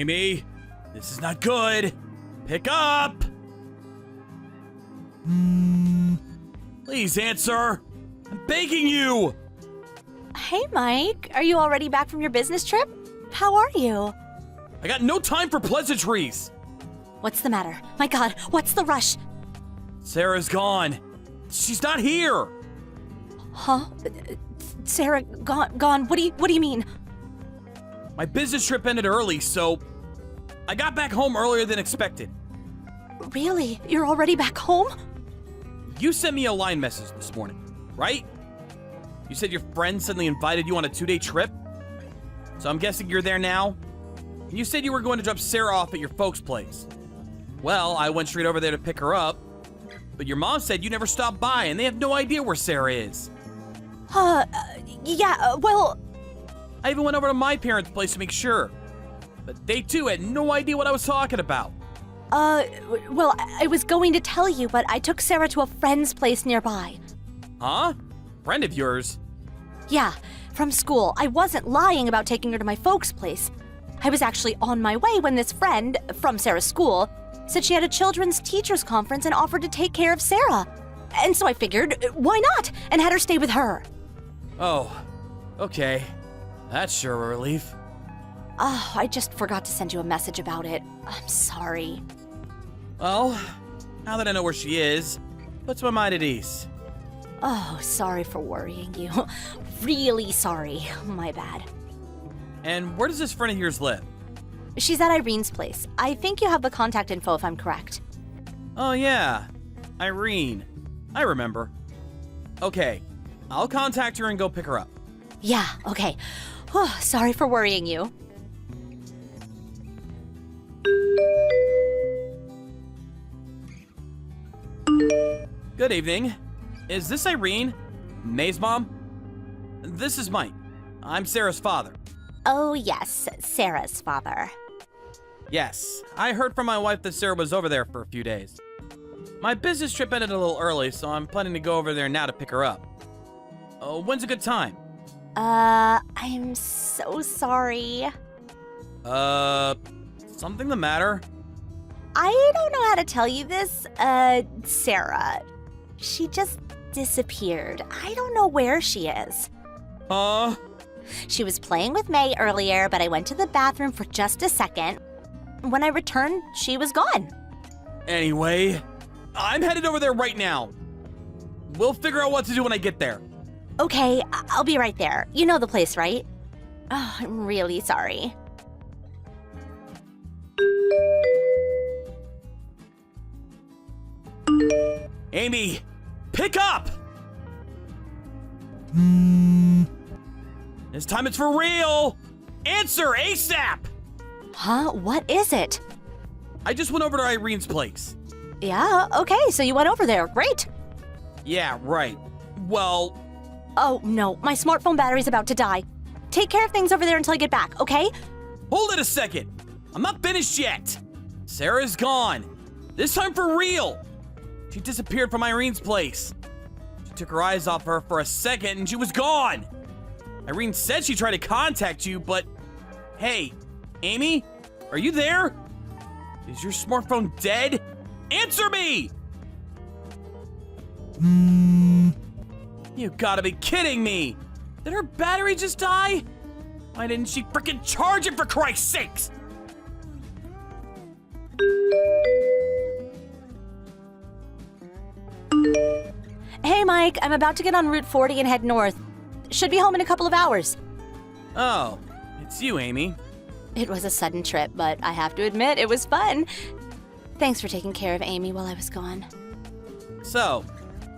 Amy, this is not good. Pick up! Please answer. I'm begging you. Hey, Mike. Are you already back from your business trip? How are you? I got no time for pleasantries. What's the matter? My God, what's the rush? Sarah's gone. She's not here. Huh? Sarah gone. What do you mean? My business trip ended early, so I got back home earlier than expected. Really? You're already back home? You sent me a line message this morning, right? You said your friend suddenly invited you on a 2-day trip? So I'm guessing you're there now? And you said you were going to drop Sarah off at your folks' place. Well, I went straight over there to pick her up, but your mom said you never stopped by and they have no idea where Sarah is. Yeah, well... I even went over to my parents' place to make sure, but they too had no idea what I was talking about. Well, I was going to tell you, but I took Sarah to a friend's place nearby. Huh? Friend of yours? Yeah, from school. I wasn't lying about taking her to my folks' place. I was actually on my way when this friend, from Sarah's school, said she had a children's teachers conference and offered to take care of Sarah. And so I figured, why not? And had her stay with her. Oh, okay. That's sure a relief. Oh, I just forgot to send you a message about it. I'm sorry. Well, now that I know where she is, puts my mind at ease. Oh, sorry for worrying you. Really sorry. My bad. And where does this friend of yours live? She's at Irene's place. I think you have the contact info if I'm correct. Oh yeah, Irene. I remember. Okay, I'll contact her and go pick her up. Yeah, okay. Oh, sorry for worrying you. Good evening. Is this Irene? May's mom? This is Mike. I'm Sarah's father. Oh, yes, Sarah's father. Yes, I heard from my wife that Sarah was over there for a few days. My business trip ended a little early, so I'm planning to go over there now to pick her up. When's a good time? I'm so sorry. Something the matter? I don't know how to tell you this, Sarah. She just disappeared. I don't know where she is. She was playing with May earlier, but I went to the bathroom for just a second. When I returned, she was gone. Anyway, I'm headed over there right now. We'll figure out what to do when I get there. Okay, I'll be right there. You know the place, right? Oh, I'm really sorry. Amy, pick up! This time it's for real! Answer ASAP! Huh? What is it? I just went over to Irene's place. Yeah, okay, so you went over there. Great. Yeah, right. Well... Oh, no, my smartphone battery's about to die. Take care of things over there until I get back, okay? Hold it a second! I'm not finished yet! Sarah's gone. This time for real! She disappeared from Irene's place. She took her eyes off her for a second and she was gone! Irene said she tried to contact you, but... Hey, Amy? Are you there? Is your smartphone dead? Answer me! You gotta be kidding me! Did her battery just die? Why didn't she frickin' charge it for Christ's sakes? Hey, Mike, I'm about to get on Route 40 and head north. Should be home in a couple of hours. Oh, it's you, Amy. It was a sudden trip, but I have to admit, it was fun. Thanks for taking care of Amy while I was gone. So,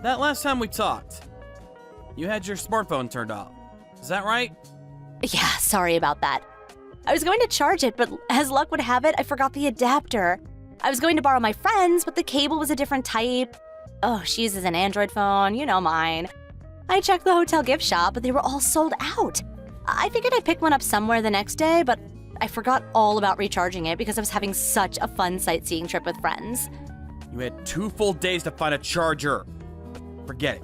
that last time we talked, you had your smartphone turned off. Is that right? Yeah, sorry about that. I was going to charge it, but as luck would have it, I forgot the adapter. I was going to borrow my friend's, but the cable was a different type. Oh, she uses an Android phone, you know mine. I checked the hotel gift shop, but they were all sold out. I figured I'd pick one up somewhere the next day, but I forgot all about recharging it because I was having such a fun sightseeing trip with friends. You had 2 full days to find a charger. Forget it.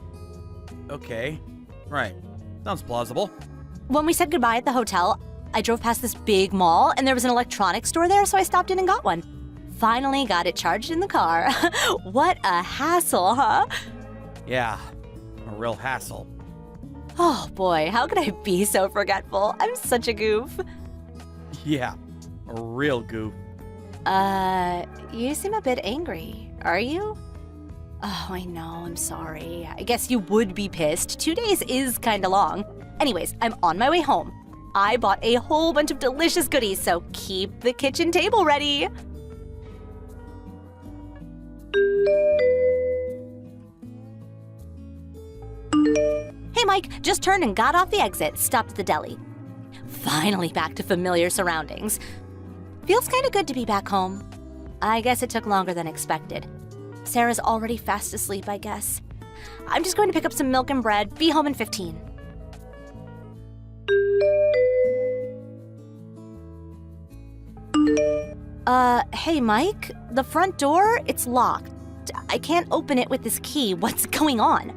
Okay. Right. Sounds plausible. When we said goodbye at the hotel, I drove past this big mall and there was an electronics store there, so I stopped in and got one. Finally got it charged in the car. What a hassle, huh? Yeah, a real hassle. Oh boy, how could I be so forgetful? I'm such a goof. Yeah, a real goof. You seem a bit angry. Are you? Oh, I know, I'm sorry. I guess you would be pissed. 2 days is kinda long. Anyways, I'm on my way home. I bought a whole bunch of delicious goodies, so keep the kitchen table ready. Hey Mike, just turned and got off the exit, stopped at the deli. Finally back to familiar surroundings. Feels kinda good to be back home. I guess it took longer than expected. Sarah's already fast asleep, I guess. I'm just going to pick up some milk and bread, be home in 15. Hey Mike, the front door, it's locked. I can't open it with this key. What's going on?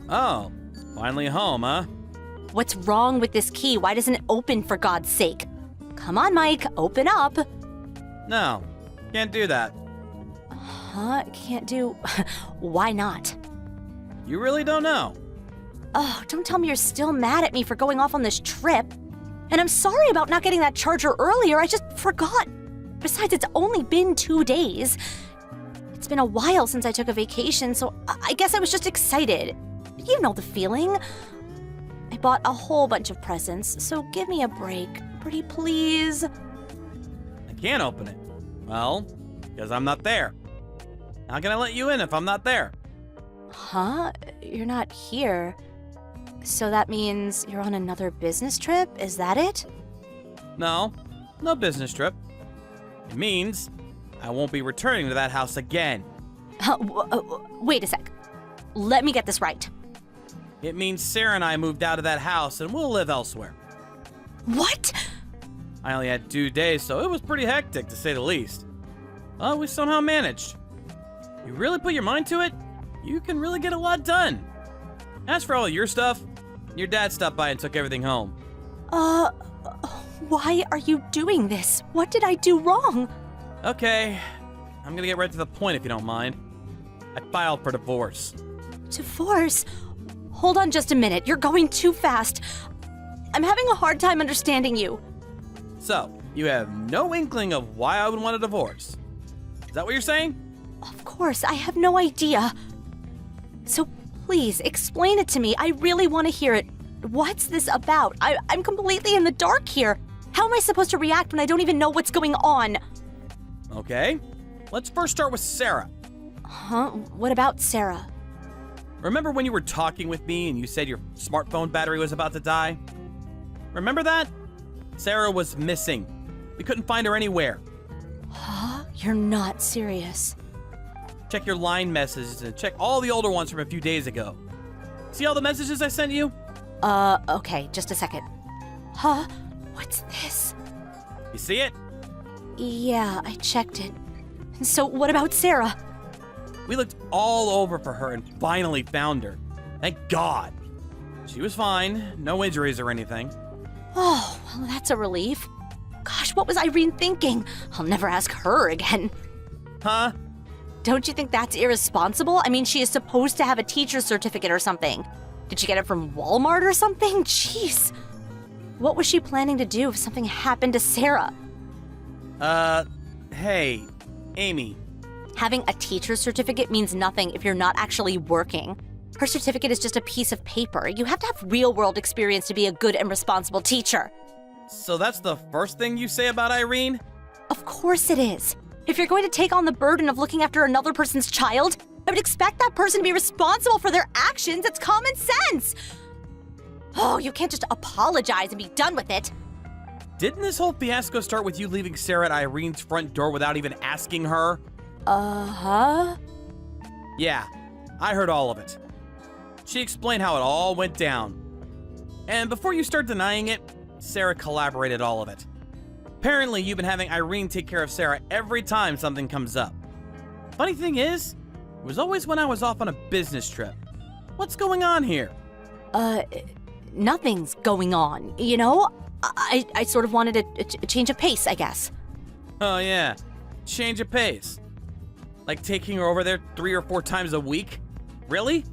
Oh, finally home, huh? What's wrong with this key? Why doesn't it open, for God's sake? Come on, Mike, open up. No, can't do that. Huh? Can't do... Why not? You really don't know. Oh, don't tell me you're still mad at me for going off on this trip. And I'm sorry about not getting that charger earlier. I just forgot. Besides, it's only been 2 days. It's been a while since I took a vacation, so I guess I was just excited. You know the feeling. I bought a whole bunch of presents, so give me a break. Pretty please. I can't open it. Well, because I'm not there. How can I let you in if I'm not there? Huh? You're not here. So that means you're on another business trip? Is that it? No, no business trip. It means I won't be returning to that house again. Wait a sec. Let me get this right. It means Sarah and I moved out of that house and we'll live elsewhere. What? I only had 2 days, so it was pretty hectic to say the least. Well, we somehow managed. You really put your mind to it, you can really get a lot done. As for all your stuff, your dad stopped by and took everything home. Why are you doing this? What did I do wrong? Okay, I'm gonna get right to the point if you don't mind. I filed for divorce. Divorce? Hold on just a minute. You're going too fast. I'm having a hard time understanding you. So, you have no inkling of why I would want a divorce. Is that what you're saying? Of course, I have no idea. So please, explain it to me. I really want to hear it. What's this about? I'm completely in the dark here. How am I supposed to react when I don't even know what's going on? Okay, let's first start with Sarah. Huh? What about Sarah? Remember when you were talking with me and you said your smartphone battery was about to die? Remember that? Sarah was missing. We couldn't find her anywhere. Huh? You're not serious. Check your line messages and check all the older ones from a few days ago. See all the messages I sent you? Okay, just a second. Huh? What's this? You see it? Yeah, I checked it. So what about Sarah? We looked all over for her and finally found her. Thank God. She was fine, no injuries or anything. Oh, well, that's a relief. Gosh, what was Irene thinking? I'll never ask her again. Huh? Don't you think that's irresponsible? I mean, she is supposed to have a teacher's certificate or something. Did she get it from Walmart or something? Jeez. What was she planning to do if something happened to Sarah? Hey, Amy. Having a teacher's certificate means nothing if you're not actually working. Her certificate is just a piece of paper. You have to have real-world experience to be a good and responsible teacher. So that's the first thing you say about Irene? Of course it is. If you're going to take on the burden of looking after another person's child, I would expect that person to be responsible for their actions. It's common sense. Oh, you can't just apologize and be done with it. Didn't this whole fiasco start with you leaving Sarah at Irene's front door without even asking her? Uh-huh. Yeah, I heard all of it. She explained how it all went down. And before you start denying it, Sarah collaborated all of it. Apparently, you've been having Irene take care of Sarah every time something comes up. Funny thing is, it was always when I was off on a business trip. What's going on here? Nothing's going on, you know? I sort of wanted a change of pace, I guess. Oh yeah, change of pace. Like taking her over there 3 or 4 times a week? Really?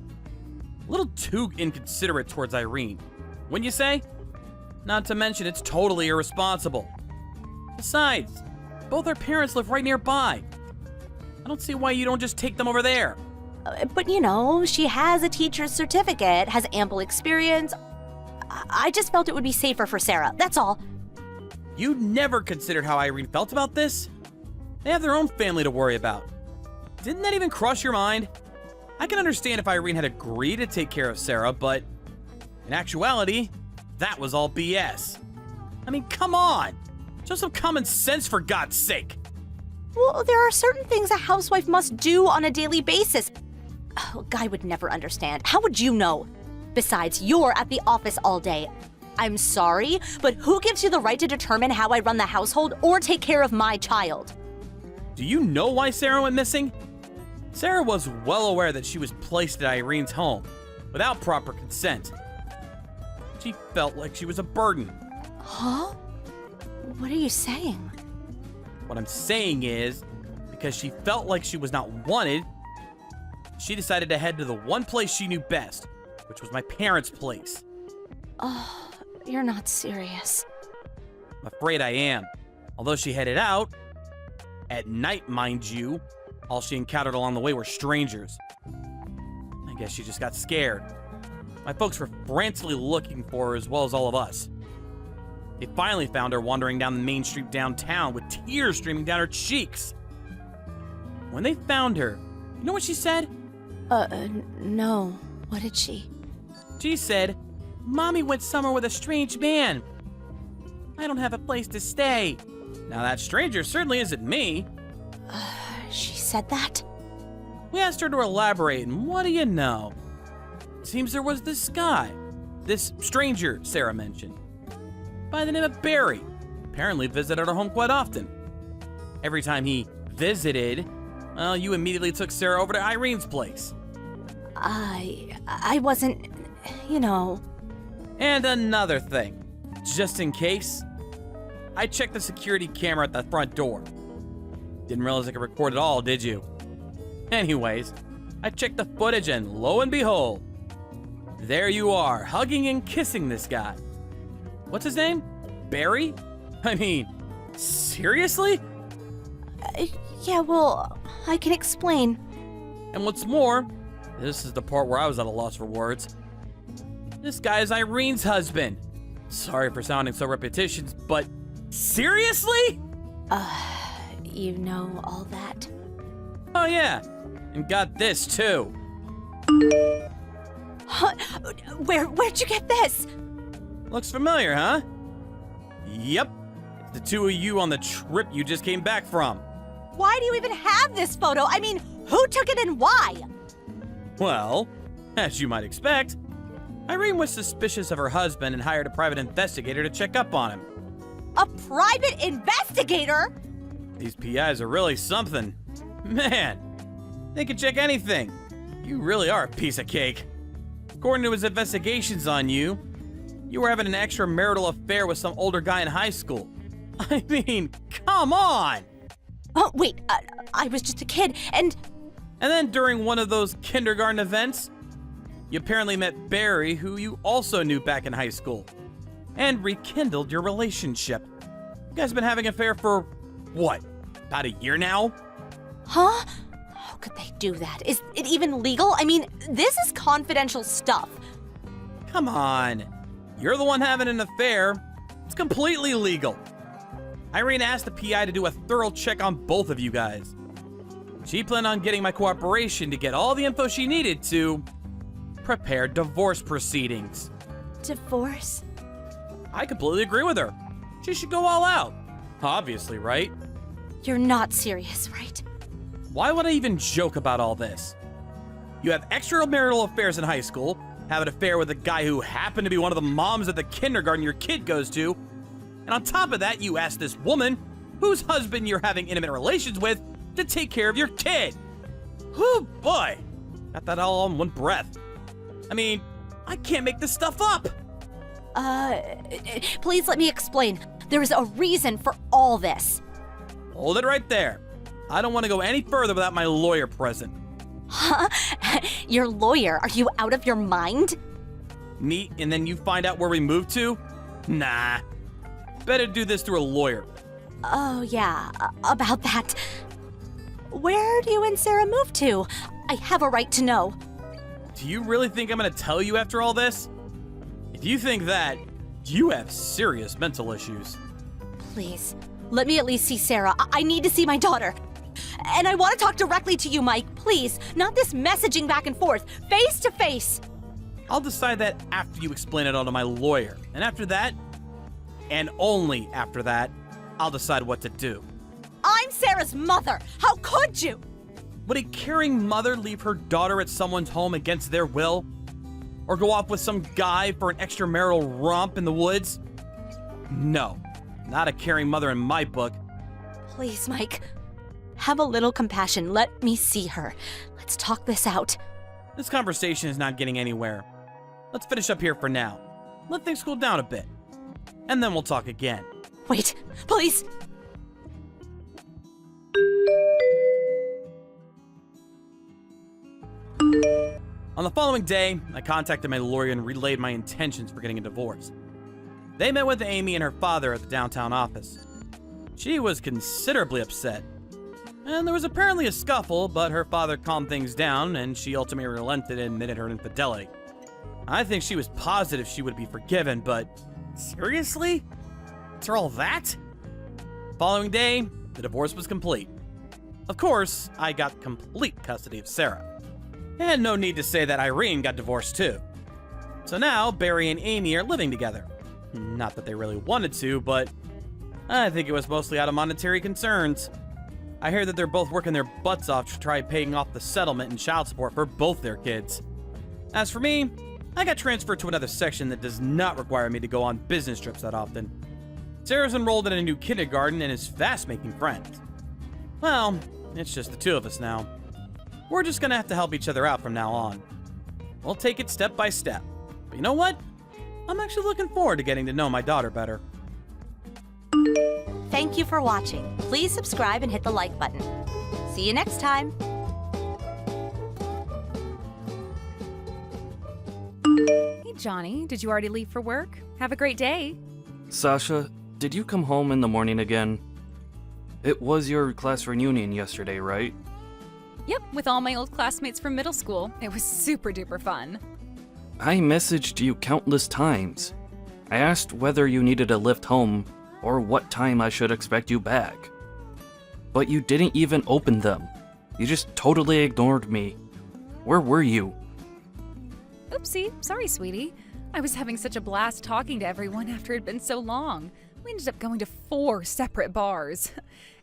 A little too inconsiderate towards Irene, wouldn't you say? Not to mention it's totally irresponsible. Besides, both her parents live right nearby. I don't see why you don't just take them over there. But you know, she has a teacher's certificate, has ample experience. I just felt it would be safer for Sarah, that's all. You never considered how Irene felt about this? They have their own family to worry about. Didn't that even cross your mind? I can understand if Irene had agreed to take care of Sarah, but in actuality, that was all BS. I mean, come on! Show some common sense for God's sake! Well, there are certain things a housewife must do on a daily basis. Oh, Guy would never understand. How would you know? Besides, you're at the office all day. I'm sorry, but who gives you the right to determine how I run the household or take care of my child? Do you know why Sarah went missing? Sarah was well aware that she was placed at Irene's home without proper consent. She felt like she was a burden. Huh? What are you saying? What I'm saying is, because she felt like she was not wanted, she decided to head to the one place she knew best, which was my parents' place. Oh, you're not serious. I'm afraid I am. Although she headed out, at night, mind you, all she encountered along the way were strangers. I guess she just got scared. My folks were frantically looking for her as well as all of us. They finally found her wandering down the main street downtown with tears streaming down her cheeks. When they found her, you know what she said? No. What did she? She said, "Mommy went somewhere with a strange man. I don't have a place to stay." Now that stranger certainly isn't me. She said that? We asked her to elaborate, and what do you know? Seems there was this guy, this stranger Sarah mentioned, by the name of Barry. Apparently visited our home quite often. Every time he visited, well, you immediately took Sarah over to Irene's place. I wasn't, you know. And another thing, just in case, I checked the security camera at the front door. Didn't realize I could record it all, did you? Anyways, I checked the footage and lo and behold, there you are, hugging and kissing this guy. What's his name? Barry? I mean, seriously? Yeah, well, I can explain. And what's more, this is the part where I was at a loss for words. This guy is Irene's husband. Sorry for sounding so repetitious, but seriously? You know all that? Oh yeah, and got this too. Huh? Where'd you get this? Looks familiar, huh? Yep, it's the two of you on the trip you just came back from. Why do you even have this photo? I mean, who took it and why? Well, as you might expect, Irene was suspicious of her husband and hired a private investigator to check up on him. A private investigator? These PIs are really something. Man, they can check anything. You really are a piece of cake. According to his investigations on you, you were having an extramarital affair with some older guy in high school. I mean, come on! Oh, wait, I was just a kid, and then during one of those kindergarten events, you apparently met Barry, who you also knew back in high school, and rekindled your relationship. You guys have been having an affair for, what, about a year now? Huh? How could they do that? Is it even legal? I mean, this is confidential stuff. Come on. You're the one having an affair. It's completely legal. Irene asked the PI to do a thorough check on both of you guys. She planned on getting my cooperation to get all the info she needed to prepare divorce proceedings. Divorce? I completely agree with her. She should go all out. Obviously, right? You're not serious, right? Why would I even joke about all this? You have extramarital affairs in high school, have an affair with a guy who happened to be one of the moms at the kindergarten your kid goes to, and on top of that, you ask this woman, whose husband you're having intimate relations with, to take care of your kid. Whew, boy. Got that all in one breath. I mean, I can't make this stuff up. Please let me explain. There is a reason for all this. Hold it right there. I don't want to go any further without my lawyer present. Huh? Your lawyer? Are you out of your mind? Meet and then you find out where we moved to? Nah. Better do this through a lawyer. Oh, yeah, about that. Where do you and Sarah move to? I have a right to know. Do you really think I'm gonna tell you after all this? If you think that, you have serious mental issues. Please, let me at least see Sarah. I need to see my daughter. And I want to talk directly to you, Mike. Please, not this messaging back and forth. Face to face. I'll decide that after you explain it all to my lawyer. And after that, and only after that, I'll decide what to do. I'm Sarah's mother. How could you? Would a caring mother leave her daughter at someone's home against their will? Or go off with some guy for an extramarital romp in the woods? No, not a caring mother in my book. Please, Mike. Have a little compassion. Let me see her. Let's talk this out. This conversation is not getting anywhere. Let's finish up here for now. Let things cool down a bit. And then we'll talk again. Wait, please. On the following day, I contacted my lawyer and relayed my intentions for getting a divorce. They met with Amy and her father at the downtown office. She was considerably upset. And there was apparently a scuffle, but her father calmed things down and she ultimately relented and admitted her infidelity. I think she was positive she would be forgiven, but seriously? After all that? Following day, the divorce was complete. Of course, I got complete custody of Sarah. And no need to say that Irene got divorced too. So now, Barry and Amy are living together. Not that they really wanted to, but I think it was mostly out of monetary concerns. I hear that they're both working their butts off to try paying off the settlement and child support for both their kids. As for me, I got transferred to another section that does not require me to go on business trips that often. Sarah's enrolled in a new kindergarten and is fast making friends. Well, it's just the two of us now. We're just gonna have to help each other out from now on. We'll take it step by step. But you know what? I'm actually looking forward to getting to know my daughter better. Thank you for watching. Please subscribe and hit the like button. See you next time. Hey, Johnny, did you already leave for work? Have a great day. Sasha, did you come home in the morning again? It was your class reunion yesterday, right? Yep, with all my old classmates from middle school. It was super duper fun. I messaged you countless times. I asked whether you needed a lift home or what time I should expect you back. But you didn't even open them. You just totally ignored me. Where were you? Oopsie, sorry, sweetie. I was having such a blast talking to everyone after it had been so long. We ended up going to 4 separate bars.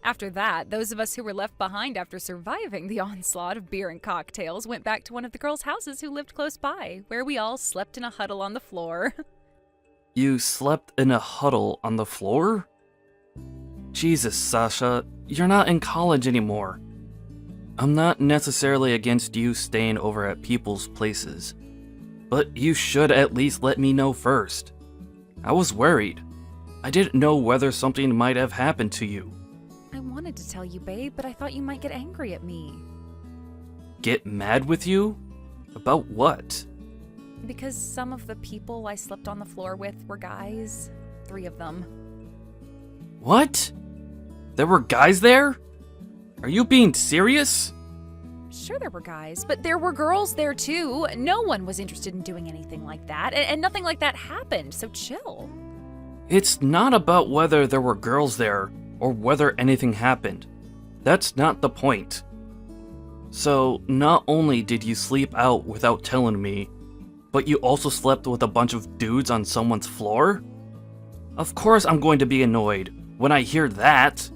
After that, those of us who were left behind after surviving the onslaught of beer and cocktails went back to one of the girls' houses who lived close by, where we all slept in a huddle on the floor. You slept in a huddle on the floor? Jesus, Sasha, you're not in college anymore. I'm not necessarily against you staying over at people's places, but you should at least let me know first. I was worried. I didn't know whether something might have happened to you. I wanted to tell you, babe, but I thought you might get angry at me. Get mad with you? About what? Because some of the people I slept on the floor with were guys. 3 of them. What? There were guys there? Are you being serious? Sure there were guys, but there were girls there too. No one was interested in doing anything like that, and nothing like that happened, so chill. It's not about whether there were girls there or whether anything happened. That's not the point. So, not only did you sleep out without telling me, but you also slept with a bunch of dudes on someone's floor? Of course I'm going to be annoyed when I hear that.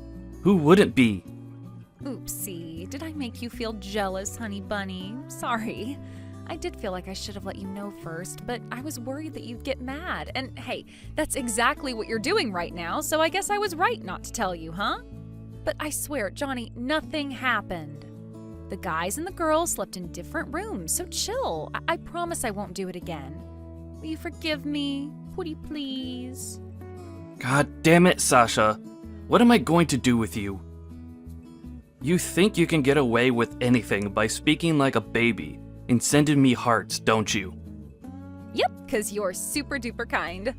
Who wouldn't be? Oopsie, did I make you feel jealous, honey bunny? Sorry. I did feel like I should have let you know first, but I was worried that you'd get mad. And hey, that's exactly what you're doing right now, so I guess I was right not to tell you, huh? But I swear, Johnny, nothing happened. The guys and the girls slept in different rooms, so chill. I promise I won't do it again. Will you forgive me? Pretty please. God damn it, Sasha. What am I going to do with you? You think you can get away with anything by speaking like a baby and sending me hearts, don't you? Yep, 'cause you're super duper kind.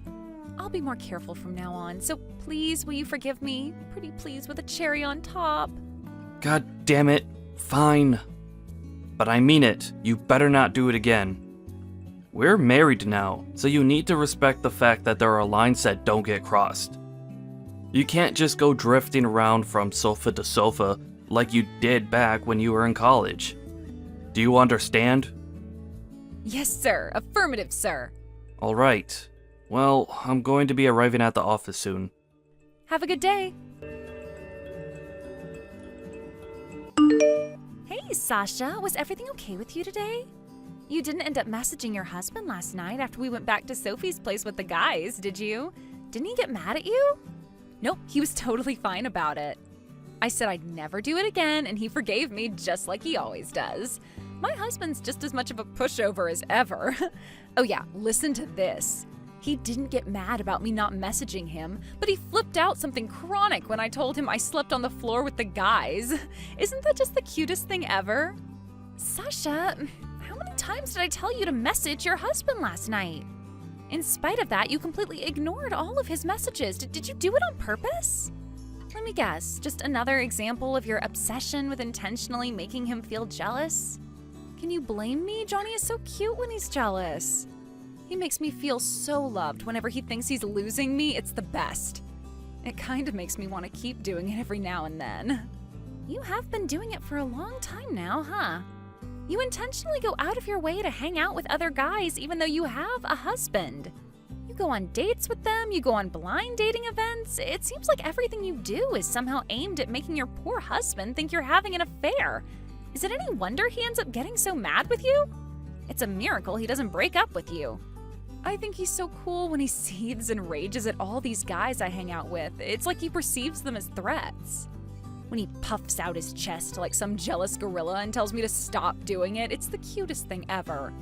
I'll be more careful from now on, so please will you forgive me? Pretty please with a cherry on top. God damn it. Fine. But I mean it. You better not do it again. We're married now, so you need to respect the fact that there are lines that don't get crossed. You can't just go drifting around from sofa to sofa like you did back when you were in college. Do you understand? Yes, sir. Affirmative, sir. Alright. Well, I'm going to be arriving at the office soon. Have a good day. Hey, Sasha. Was everything okay with you today? You didn't end up messaging your husband last night after we went back to Sophie's place with the guys, did you? Didn't he get mad at you? Nope, he was totally fine about it. I said I'd never do it again, and he forgave me just like he always does. My husband's just as much of a pushover as ever. Oh yeah, listen to this. He didn't get mad about me not messaging him, but he flipped out something chronic when I told him I slept on the floor with the guys. Isn't that just the cutest thing ever? Sasha, how many times did I tell you to message your husband last night? In spite of that, you completely ignored all of his messages. Did you do it on purpose? Let me guess, just another example of your obsession with intentionally making him feel jealous? Can you blame me? Johnny is so cute when he's jealous. He makes me feel so loved whenever he thinks he's losing me. It's the best. It kind of makes me want to keep doing it every now and then. You have been doing it for a long time now, huh? You intentionally go out of your way to hang out with other guys even though you have a husband. You go on dates with them, you go on blind dating events. It seems like everything you do is somehow aimed at making your poor husband think you're having an affair. Is it any wonder he ends up getting so mad with you? It's a miracle he doesn't break up with you. I think he's so cool when he seethes and rages at all these guys I hang out with. It's like he perceives them as threats. When he puffs out his chest like some jealous gorilla and tells me to stop doing it, it's the cutest thing ever.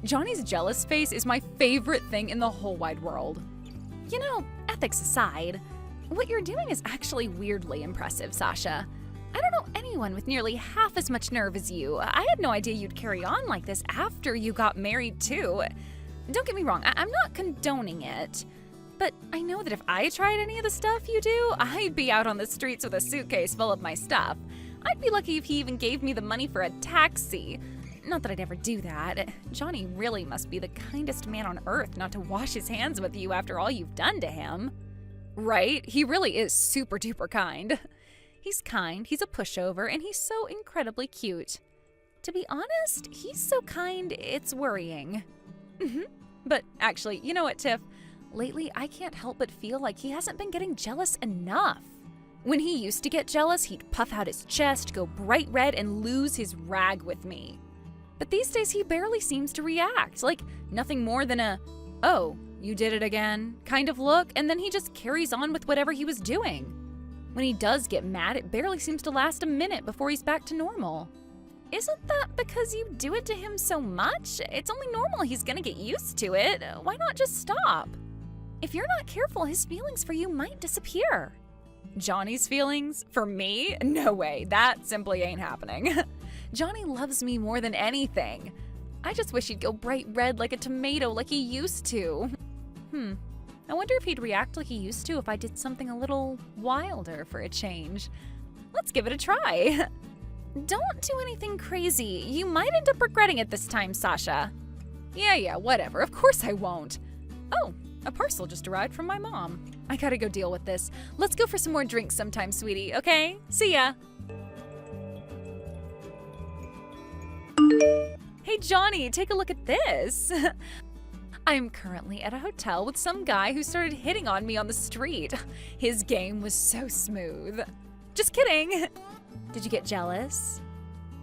Johnny's jealous face is my favorite thing in the whole wide world. You know, ethics aside, what you're doing is actually weirdly impressive, Sasha. I don't know anyone with nearly half as much nerve as you. I had no idea you'd carry on like this after you got married, too. Don't get me wrong, I'm not condoning it. But I know that if I tried any of the stuff you do, I'd be out on the streets with a suitcase full of my stuff. I'd be lucky if he even gave me the money for a taxi. Not that I'd ever do that. Johnny really must be the kindest man on earth not to wash his hands with you after all you've done to him. Right? He really is super duper kind. He's kind, he's a pushover, and he's so incredibly cute. To be honest, he's so kind, it's worrying. But actually, you know what, Tiff? Lately, I can't help but feel like he hasn't been getting jealous enough. When he used to get jealous, he'd puff out his chest, go bright red, and lose his rag with me. But these days, he barely seems to react, like nothing more than a, "Oh, you did it again," kind of look, and then he just carries on with whatever he was doing. When he does get mad, it barely seems to last a minute before he's back to normal. Isn't that because you do it to him so much? It's only normal he's gonna get used to it. Why not just stop? If you're not careful, his feelings for you might disappear. Johnny's feelings? For me? No way, that simply ain't happening. Johnny loves me more than anything. I just wish he'd go bright red like a tomato like he used to. I wonder if he'd react like he used to if I did something a little wilder for a change. Let's give it a try. Don't do anything crazy. You might end up regretting it this time, Sasha. Yeah, whatever. Of course I won't. Oh, a parcel just arrived from my mom. I gotta go deal with this. Let's go for some more drinks sometime, sweetie, okay? See ya. Hey, Johnny, take a look at this. I'm currently at a hotel with some guy who started hitting on me on the street. His game was so smooth. Just kidding. Did you get jealous?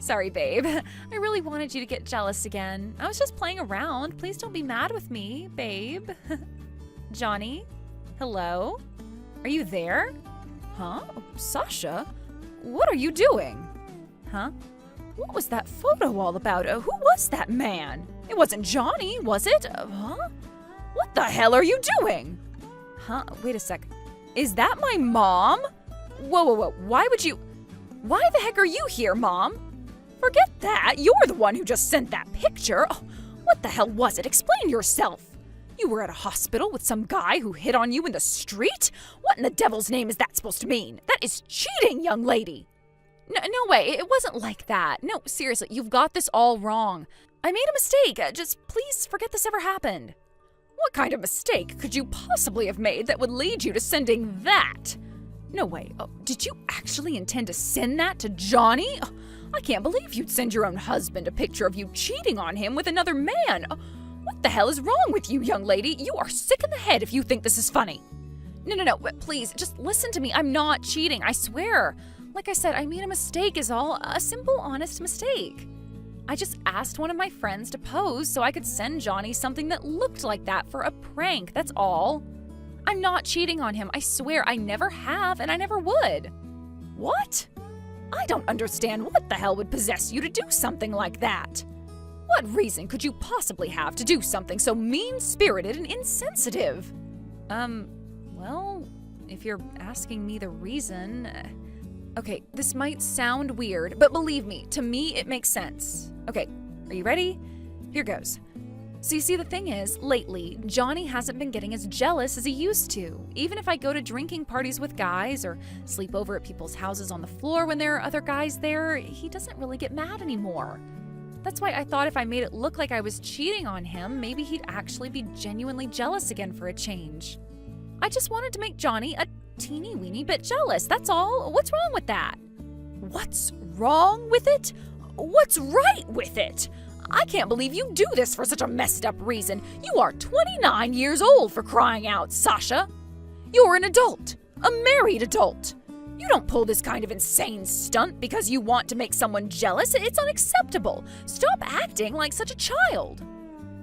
Sorry, babe. I really wanted you to get jealous again. I was just playing around. Please don't be mad with me, babe. Johnny? Hello? Are you there? Huh? Sasha? What are you doing? Huh? What was that photo all about? Who was that man? It wasn't Johnny, was it? Huh? What the hell are you doing? Huh? Wait a sec. Is that my mom? Whoa. Why the heck are you here, Mom? Forget that. You're the one who just sent that picture. Oh, what the hell was it? Explain yourself. You were at a hospital with some guy who hit on you in the street? What in the devil's name is that supposed to mean? That is cheating, young lady. No way. It wasn't like that. No, seriously, you've got this all wrong. I made a mistake. Just please forget this ever happened. What kind of mistake could you possibly have made that would lead you to sending that? No way. Oh, did you actually intend to send that to Johnny? Oh, I can't believe you'd send your own husband a picture of you cheating on him with another man. Oh, what the hell is wrong with you, young lady? You are sick in the head if you think this is funny. No, please, just listen to me. I'm not cheating, I swear. Like I said, I made a mistake is all. A simple, honest mistake. I just asked one of my friends to pose so I could send Johnny something that looked like that for a prank, that's all. I'm not cheating on him, I swear. I never have, and I never would. What? I don't understand what the hell would possess you to do something like that. What reason could you possibly have to do something so mean-spirited and insensitive? Well, if you're asking me the reason... Okay, this might sound weird, but believe me, to me it makes sense. Okay, are you ready? Here goes. So you see, the thing is, lately, Johnny hasn't been getting as jealous as he used to. Even if I go to drinking parties with guys or sleep over at people's houses on the floor when there are other guys there, he doesn't really get mad anymore. That's why I thought if I made it look like I was cheating on him, maybe he'd actually be genuinely jealous again for a change. I just wanted to make Johnny a teeny weeny bit jealous, that's all. What's wrong with that? What's wrong with it? What's right with it? I can't believe you do this for such a messed up reason. You are 29 years old, for crying out, Sasha. You're an adult, a married adult. You don't pull this kind of insane stunt because you want to make someone jealous. It's unacceptable. Stop acting like such a child.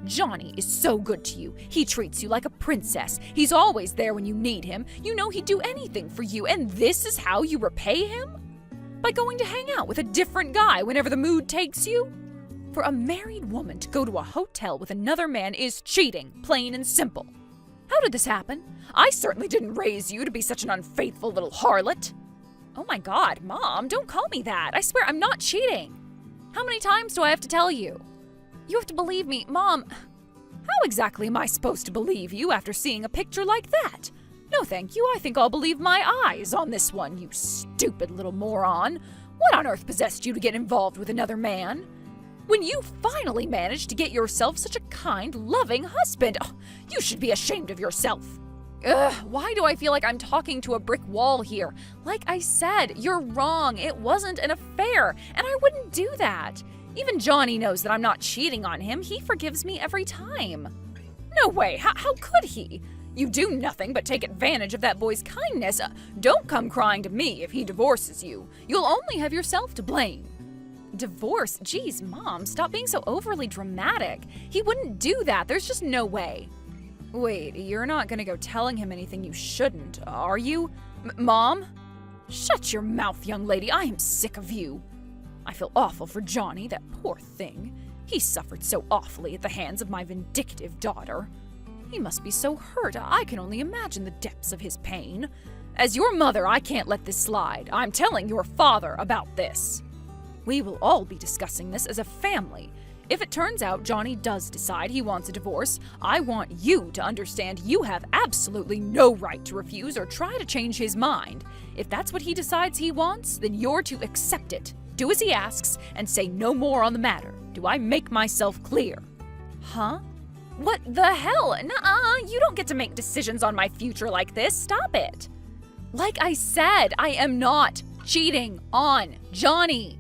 Johnny is so good to you. He treats you like a princess. He's always there when you need him. You know he'd do anything for you, and this is how you repay him? By going to hang out with a different guy whenever the mood takes you? For a married woman to go to a hotel with another man is cheating, plain and simple. How did this happen? I certainly didn't raise you to be such an unfaithful little harlot. Oh my God, Mom, don't call me that. I swear I'm not cheating. How many times do I have to tell you? You have to believe me, Mom. How exactly am I supposed to believe you after seeing a picture like that? No, thank you. I think I'll believe my eyes on this one, you stupid little moron. What on earth possessed you to get involved with another man? When you finally managed to get yourself such a kind, loving husband, you should be ashamed of yourself. Why do I feel like I'm talking to a brick wall here? Like I said, you're wrong. It wasn't an affair, and I wouldn't do that. Even Johnny knows that I'm not cheating on him. He forgives me every time. No way. How could he? You do nothing but take advantage of that boy's kindness. Don't come crying to me if he divorces you. You'll only have yourself to blame. Divorce? Geez, Mom, stop being so overly dramatic. He wouldn't do that. There's just no way. Wait, you're not gonna go telling him anything you shouldn't, are you? Mom? Shut your mouth, young lady. I am sick of you. I feel awful for Johnny, that poor thing. He suffered so awfully at the hands of my vindictive daughter. He must be so hurt. I can only imagine the depths of his pain. As your mother, I can't let this slide. I'm telling your father about this. We will all be discussing this as a family. If it turns out Johnny does decide he wants a divorce, I want you to understand you have absolutely no right to refuse or try to change his mind. If that's what he decides he wants, then you're to accept it. Do as he asks and say no more on the matter. Do I make myself clear? Huh? What the hell? Nuh-uh, you don't get to make decisions on my future like this. Stop it. Like I said, I am not cheating on Johnny.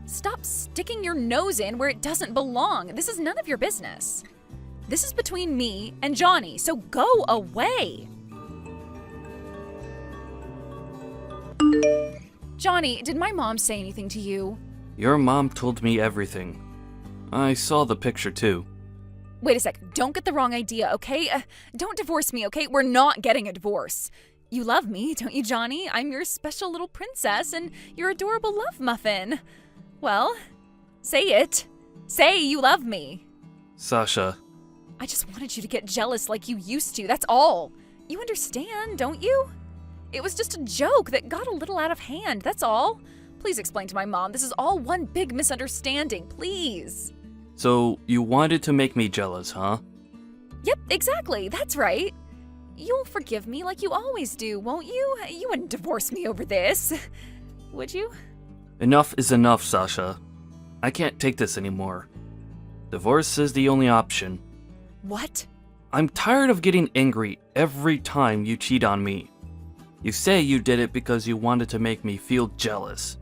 Stop sticking your nose in where it doesn't belong. This is none of your business. This is between me and Johnny, so go away. Johnny, did my mom say anything to you? Your mom told me everything. I saw the picture too. Wait a sec, don't get the wrong idea, okay? Don't divorce me, okay? We're not getting a divorce. You love me, don't you, Johnny? I'm your special little princess and your adorable love muffin. Well, say it. Say you love me. Sasha, I just wanted you to get jealous like you used to, that's all. You understand, don't you? It was just a joke that got a little out of hand, that's all. Please explain to my mom this is all one big misunderstanding, please. So, you wanted to make me jealous, huh? Yep, exactly, that's right. You'll forgive me like you always do, won't you? You wouldn't divorce me over this, would you? Enough is enough, Sasha. I can't take this anymore. Divorce is the only option. What? I'm tired of getting angry every time you cheat on me. You say you did it because you wanted to make me feel jealous.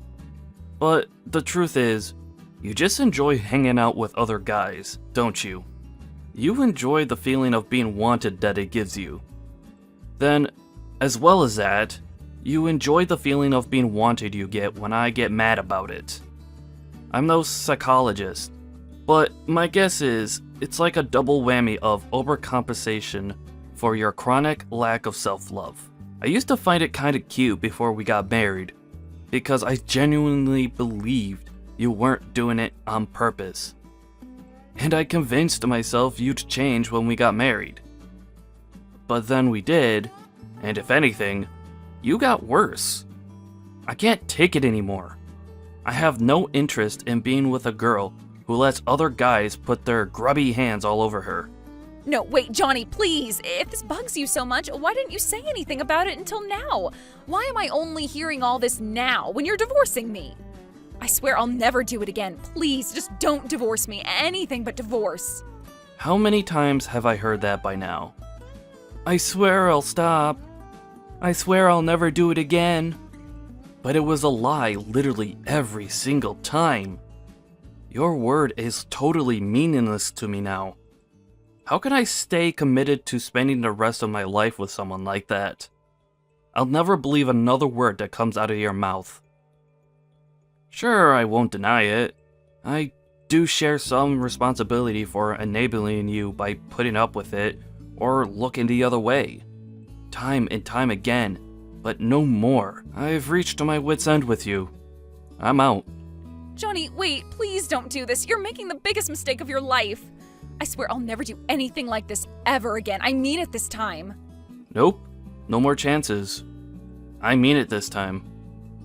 But the truth is, you just enjoy hanging out with other guys, don't you? You enjoy the feeling of being wanted that it gives you. Then, as well as that, you enjoy the feeling of being wanted you get when I get mad about it. I'm no psychologist, but my guess is it's like a double whammy of overcompensation for your chronic lack of self-love. I used to find it kinda cute before we got married, because I genuinely believed you weren't doing it on purpose. And I convinced myself you'd change when we got married. But then we did, and if anything, you got worse. I can't take it anymore. I have no interest in being with a girl who lets other guys put their grubby hands all over her. No, wait, Johnny, please. If this bugs you so much, why didn't you say anything about it until now? Why am I only hearing all this now when you're divorcing me? I swear I'll never do it again. Please, just don't divorce me. Anything but divorce. How many times have I heard that by now? I swear I'll stop. I swear I'll never do it again. But it was a lie literally every single time. Your word is totally meaningless to me now. How can I stay committed to spending the rest of my life with someone like that? I'll never believe another word that comes out of your mouth. Sure, I won't deny it. I do share some responsibility for enabling you by putting up with it or looking the other way. Time and time again, but no more. I've reached my wit's end with you. I'm out. Johnny, wait, please don't do this. You're making the biggest mistake of your life. I swear I'll never do anything like this ever again. I mean it this time. Nope, no more chances. I mean it this time.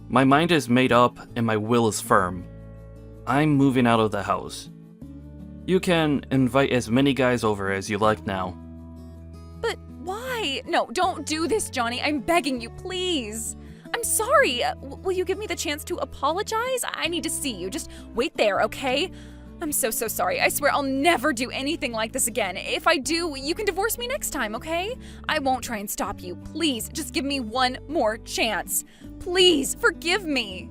My mind is made up and my will is firm. I'm moving out of the house. You can invite as many guys over as you like now. But why? No, don't do this, Johnny. I'm begging you, please. I'm sorry. Will you give me the chance to apologize? I need to see you. Just wait there, okay? I'm so sorry. I swear I'll never do anything like this again. If I do, you can divorce me next time, okay? I won't try and stop you. Please, just give me one more chance. Please, forgive me.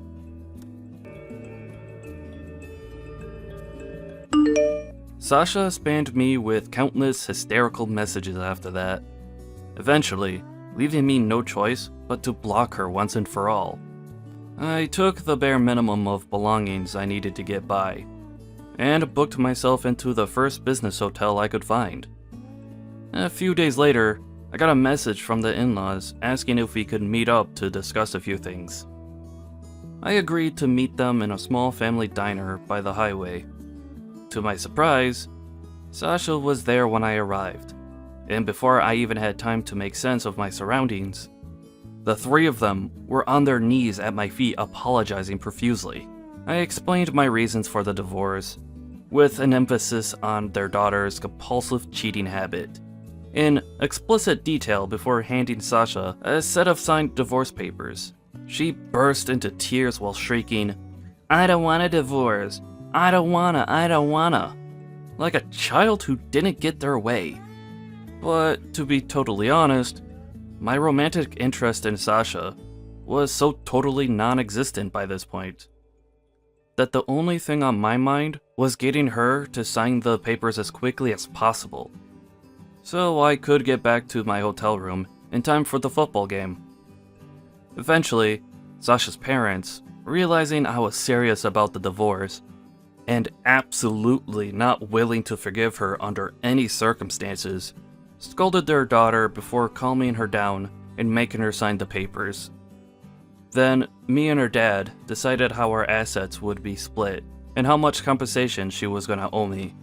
Sasha spammed me with countless hysterical messages after that, eventually leaving me no choice but to block her once and for all. I took the bare minimum of belongings I needed to get by, and booked myself into the first business hotel I could find. A few days later, I got a message from the in-laws asking if we could meet up to discuss a few things. I agreed to meet them in a small family diner by the highway. To my surprise, Sasha was there when I arrived, and before I even had time to make sense of my surroundings, the three of them were on their knees at my feet apologizing profusely. I explained my reasons for the divorce, with an emphasis on their daughter's compulsive cheating habit, in explicit detail before handing Sasha a set of signed divorce papers. She burst into tears while shrieking, "I don't want a divorce. I don't wanna. Like a child who didn't get their way. But to be totally honest, my romantic interest in Sasha was so totally non-existent by this point that the only thing on my mind was getting her to sign the papers as quickly as possible, so I could get back to my hotel room in time for the football game. Eventually, Sasha's parents, realizing I was serious about the divorce, and absolutely not willing to forgive her under any circumstances, scolded their daughter before calming her down and making her sign the papers. Then, me and her dad decided how our assets would be split and how much compensation she was gonna owe me.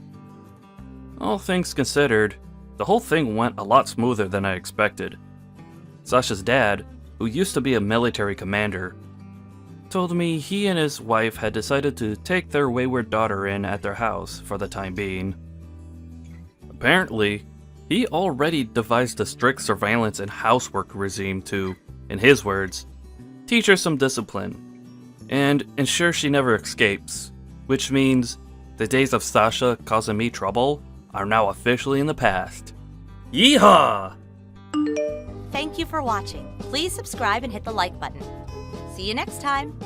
All things considered, the whole thing went a lot smoother than I expected. Sasha's dad, who used to be a military commander, told me he and his wife had decided to take their wayward daughter in at their house for the time being. Apparently, he already devised a strict surveillance and housework regime to, in his words, teach her some discipline and ensure she never escapes, which means the days of Sasha causing me trouble are now officially in the past. Yeehaw! Thank you for watching. Please subscribe and hit the like button. See you next time.